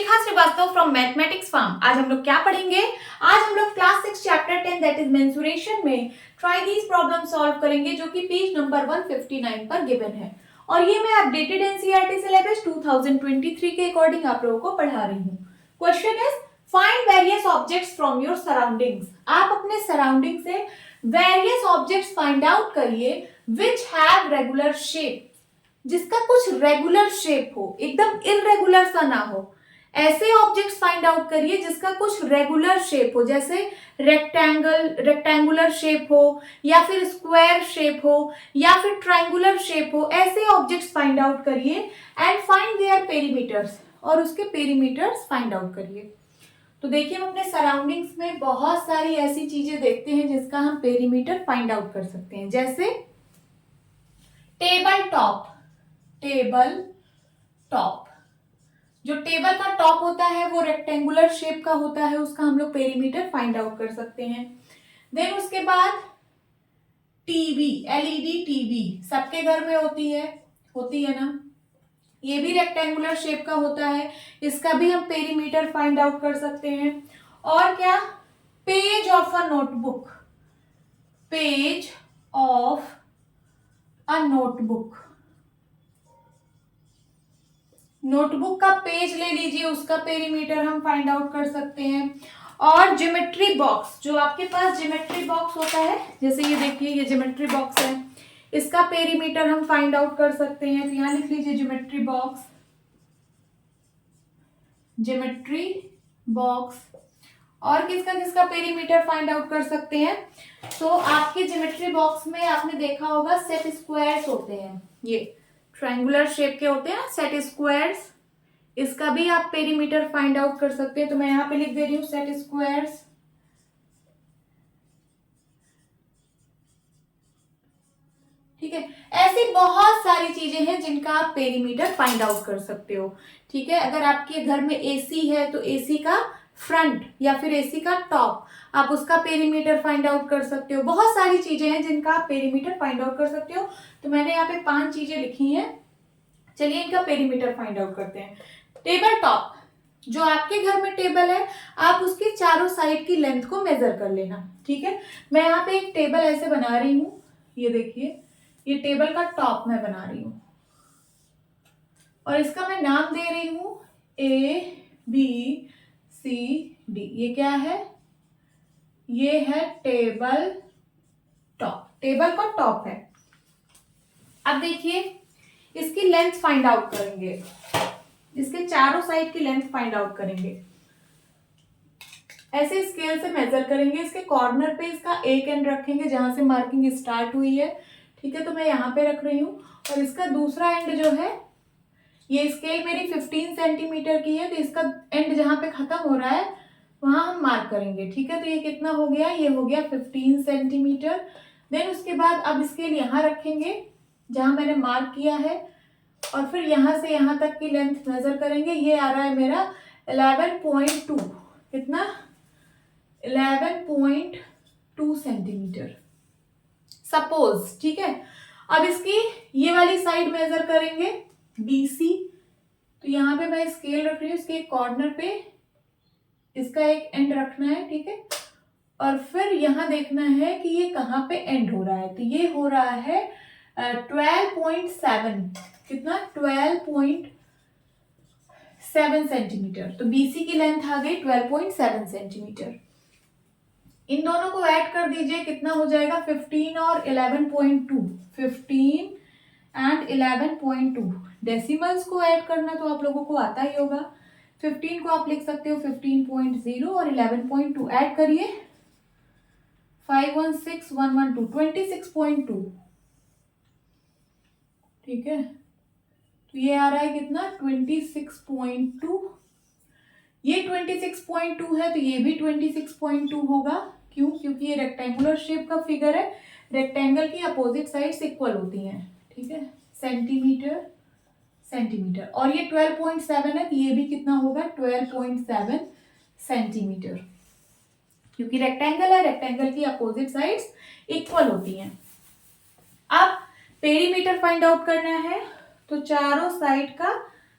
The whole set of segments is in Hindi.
Shikha Srivastava from mathematics farm. आज हम लोग क्या पढ़ेंगे? आज हम लोग class 6 chapter 10 that is mensuration में ट्राई दीज प्रॉब्लम सॉल्व करेंगे, जो कि पेज नंबर 159 पर गिवन है। और ये मैं अपडेटेड एनसीईआरटी सिलेबस 2023 के अकॉर्डिंग आप लोगों को पढ़ा रही हूँ। Question is find various objects from your surroundings. आप अपने सराउंडिंग से वेरियस ऑब्जेक्ट्स फाइंड आउट करिए विच हैव रेगुलर शेप, जिसका कुछ रेगुलर शेप हो, एकदम इररेगुलर सा ना हो। ऐसे ऑब्जेक्ट्स फाइंड आउट करिए जिसका कुछ रेगुलर शेप हो, जैसे रेक्टेंगुलर शेप हो, या फिर स्क्वायर शेप हो, या फिर ट्रायंगुलर शेप हो। ऐसे ऑब्जेक्ट्स फाइंड आउट करिए एंड फाइंड देयर पेरीमीटर्स, और उसके पेरीमीटर्स फाइंड आउट करिए। तो देखिए, हम अपने सराउंडिंग्स में बहुत सारी ऐसी चीजें देखते हैं जिसका हम पेरीमीटर फाइंड आउट कर सकते हैं, जैसे टेबल टॉप। टेबल टॉप, जो टेबल का टॉप होता है वो रेक्टेंगुलर शेप का होता है, उसका हम लोग पेरीमीटर फाइंड आउट कर सकते हैं। देन उसके बाद टीवी, एलईडी टीवी सबके घर में होती है ना, ये भी रेक्टेंगुलर शेप का होता है, इसका भी हम पेरीमीटर फाइंड आउट कर सकते हैं। और क्या, page of a notebook. Page of a notebook, notebook का पेज ले लीजिए, उसका पेरीमीटर हम फाइंड आउट कर सकते हैं। और ज्योमेट्री बॉक्स, जो आपके पास ज्योमेट्री बॉक्स होता है, जैसे ये देखिए, ये ज्योमेट्री बॉक्स है, इसका पेरीमीटर हम फाइंड आउट कर सकते हैं। तो यहां लिख लीजिए ज्योमेट्री बॉक्स, ज्योमेट्री बॉक्स। और किसका किसका पेरीमीटर फाइंड आउट कर सकते हैं? तो आपके ज्योमेट्री बॉक्स में आपने देखा होगा सेट स्क्वायर्स होते हैं, ये ट्रायंगुलर शेप के होते हैं ना सेट स्क्वायर्स, इसका भी आप पेरीमीटर फाइंड आउट कर सकते हैं। तो मैं यहां पे लिख दे रही हूं सेट स्क्वायर्स। ठीक है, ऐसी बहुत सारी चीजें हैं जिनका आप पेरीमीटर फाइंड आउट कर सकते हो। ठीक है, अगर आपके घर में एसी है तो एसी का फ्रंट या फिर एसी का टॉप, आप उसका पेरीमीटर फाइंड आउट कर सकते हो। बहुत सारी चीजें हैं जिनका आप पेरीमीटर फाइंड आउट कर सकते हो। तो मैंने यहाँ पे 5 चीजें लिखी हैं, चलिए इनका पेरीमीटर फाइंड आउट करते हैं। टेबल टॉप, जो आपके घर में टेबल है, आप उसके चारों साइड की लेंथ को मेजर कर लेना। ठीक है, मैं यहाँ पे एक टेबल ऐसे बना रही हूँ, ये देखिए, ये टेबल का टॉप मैं बना रही हूँ, और इसका मैं नाम दे रही हूँ ABCD। ये क्या है? ये है टेबल टॉप, टेबल का टॉप है। अब देखिए, इसकी लेंथ फाइंड आउट करेंगे, इसके चारों साइड की लेंथ फाइंड आउट करेंगे। ऐसे स्केल से मेजर करेंगे, इसके कॉर्नर पे इसका एक एंड रखेंगे जहां से मार्किंग स्टार्ट हुई है। ठीक है, तो मैं यहाँ पे रख रही हूँ, और इसका दूसरा एंड जो है, ये स्केल मेरी 15 सेंटीमीटर की है, तो इसका एंड जहां पे खत्म हो रहा है वहां हम मार्क करेंगे। ठीक है, तो ये कितना हो गया? ये हो गया 15 सेंटीमीटर। देन उसके बाद अब स्केल यहाँ रखेंगे जहां मैंने मार्क किया है, और फिर यहां से यहां तक की लेंथ मेजर करेंगे। ये आ रहा है मेरा 11.2, कितना? 11.2 सेंटीमीटर सपोज। ठीक है, अब इसकी ये वाली साइड मेजर करेंगे BC। तो यहाँ पे मैं स्केल रख रही हूँ, इसके कॉर्नर पे इसका एक एंड रखना है। ठीक है, और फिर यहाँ देखना है कि ये कहाँ पे एंड हो रहा है। तो ये हो रहा है 12.7, कितना? 12.7 सेंटीमीटर। तो BC की लेंथ आ गई 12.7 सेंटीमीटर। इन दोनों को ऐड कर दीजिए, कितना हो जाएगा? 15 और 11.2, 15 एंड 11.2। डेसिमल्स को ऐड करना तो आप लोगों को आता ही होगा। 15 को आप लिख सकते हो 15.0 और 11.2 ऐड करिए, 516112, 26.2। ठीक है, तो ये आ रहा है कितना? 26.2। ये 26.2 है, तो ये भी 26.2 होगा। क्यों? क्योंकि ये रेक्टेंगुलर शेप का फिगर है, रेक्टेंगल की अपोजिट साइड्स इक्वल होती हैं। ठीक है, सेंटीमीटर सेंटीमीटर, और ये 12.7 है, तो ये भी कितना होगा? 12.7 सेंटीमीटर, क्योंकि रेक्टेंगल है, रेक्टेंगल की अपोजिट साइड्स इक्वल होती हैं। अब पेरीमीटर फाइंड आउट करना है, तो चारों साइड का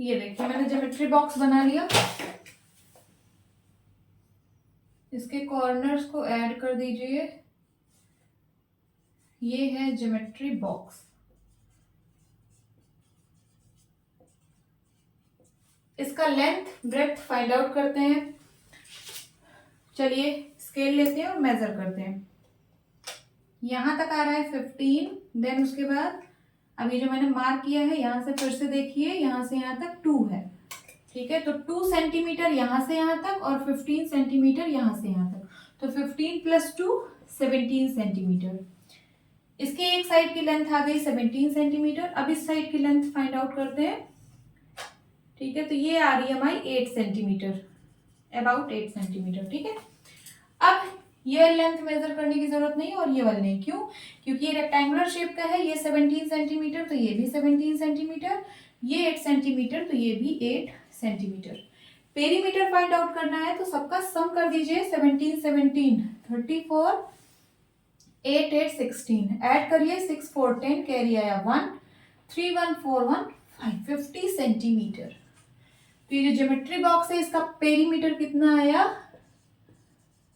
ये देखिए मैंने ज्योमेट्री बॉक्स बना लिया। इसके कॉर्नर्स को ऐड कर दीजिए। ये है ज्योमेट्री बॉक्स। इसका लेंथ ब्रेड्थ फाइंड आउट करते हैं। चलिए स्केल लेते हैं और मेजर करते हैं। यहां तक आ रहा है 15। देन उसके बाद अभी जो मैंने मार्क किया है यहां से फिर से देखिए, यहां से यहां तक 2 है। ठीक है, तो 2 सेंटीमीटर यहां से यहां तक और 15 सेंटीमीटर यहां से यहां तक, तो 15 + 2 17 सेंटीमीटर। इसके एक साइड की लेंथ आ गई 17 सेंटीमीटर। अब इस साइड की लेंथ फाइंड आउट करते हैं। ठीक है, तो ये आ रही है हमारी 8 सेंटीमीटर, अबाउट 8 सेंटीमीटर। ठीक है, अब ये लेंथ मेजर करने की जरूरत नहीं और ये वाली नहीं। क्यों? क्योंकि ये रेक्टेंगुलर शेप का है। ये 17 सेंटीमीटर तो ये भी 17 सेंटीमीटर, ये 8 सेंटीमीटर तो ये भी 8 सेंटीमीटर। पेरीमीटर फाइंड आउट करना है तो सबका सम कर दीजिए। 17 17 34, 8 8 16, ऐड करिए 6 4 10, कैरी आया 1, 3 1 4 1 5, 50 सेंटीमीटर। तो ये जो ज्योमेट्री बॉक्स है इसका पेरीमीटर कितना आया?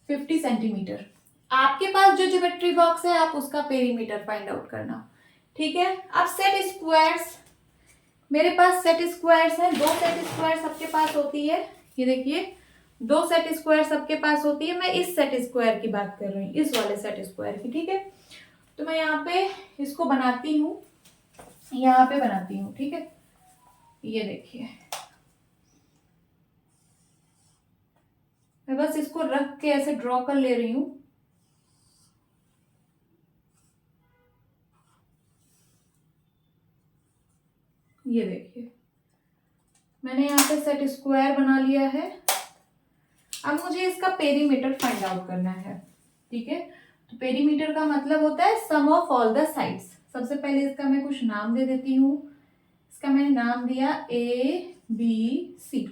50 सेंटीमीटर। आपके पास जो ज्योमेट्री बॉक्स है आप उसका पेरीमीटर फाइंड आउट करना। ठीक है, अब सेट स्क्वायर्स। मेरे पास सेट स्क्वायर्स है, 2 सेट स्क्वायर सबके पास होती है। ये देखिए 2 सेट स्क्वायर सबके पास होती है। मैं इस सेट स्क्वायर की बात कर रही हूँ, इस वाले सेट स्क्वायर की। ठीक है, तो मैं यहाँ पे इसको बनाती हूँ, यहाँ पे बनाती हूँ। ठीक है, ये देखिए मैं बस इसको रख के ऐसे ड्रॉ कर ले रही हूँ। ये देखिए मैंने यहाँ पे सेट स्क्वायर बना लिया है। अब मुझे इसका पेरीमीटर फाइंड आउट करना है। ठीक है, तो पेरीमीटर का मतलब होता है सम ऑफ ऑल द साइड्स। सबसे पहले इसका मैं कुछ नाम दे देती हूँ। इसका मैंने नाम दिया ABC।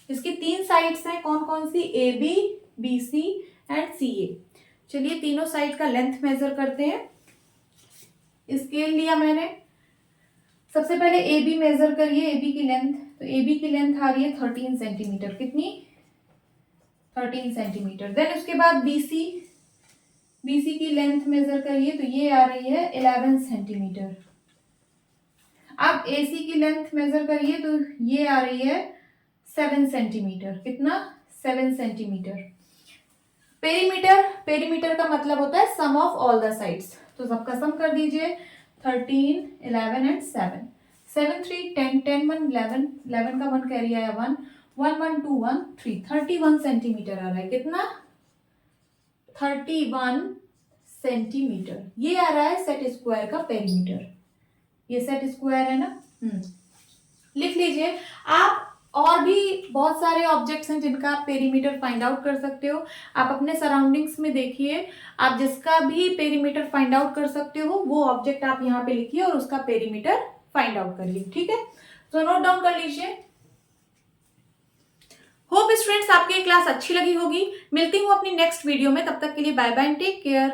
इसकी 3 साइड्स हैं, कौन कौन सी? AB, BC and CA। चलिए तीनों साइड का लेंथ मेजर करते हैं। स्केल लिया मैंने। सबसे पहले AB मेजर करिए, AB की लेंथ। तो AB की लेंथ आ रही है 13 सेंटीमीटर। कितनी? 13 सेंटीमीटर। देन उसके बाद BC की लेंथ मेजर करिए, तो ये आ रही है 11 सेंटीमीटर। अब AC की लेंथ मेजर करिए, तो ये आ रही है 7 सेंटीमीटर। कितना? 7 सेंटीमीटर। पेरीमीटर का मतलब होता है सम ऑफ ऑल द साइड्स। तो सबका सम कर दीजिए। 13, 11 एंड 7। 7 3 10, 10 1 11, 11 का 1 कैरी आया 1, 1 1 2 1 3, 31 सेंटीमीटर आ रहा है। कितना? 31 सेंटीमीटर। ये आ रहा है सेट स्क्वायर का पेरीमीटर। ये सेट स्क्वायर है ना। लिख लीजिए। आप और भी बहुत सारे ऑब्जेक्ट्स हैं जिनका आप पेरीमीटर फाइंड आउट कर सकते हो। आप अपने सराउंडिंग्स में देखिए, आप जिसका भी पेरीमीटर फाइंड आउट कर सकते हो वो ऑब्जेक्ट आप यहाँ पे लिखिए और उसका पेरीमीटर फाइंड आउट करिए। ठीक है, तो नोट डाउन कर लीजिए। होप स्टूडेंट्स आपकी क्लास अच्छी लगी होगी। मिलती हूँ अपनी नेक्स्ट वीडियो में, तब तक के लिए bye bye and take care.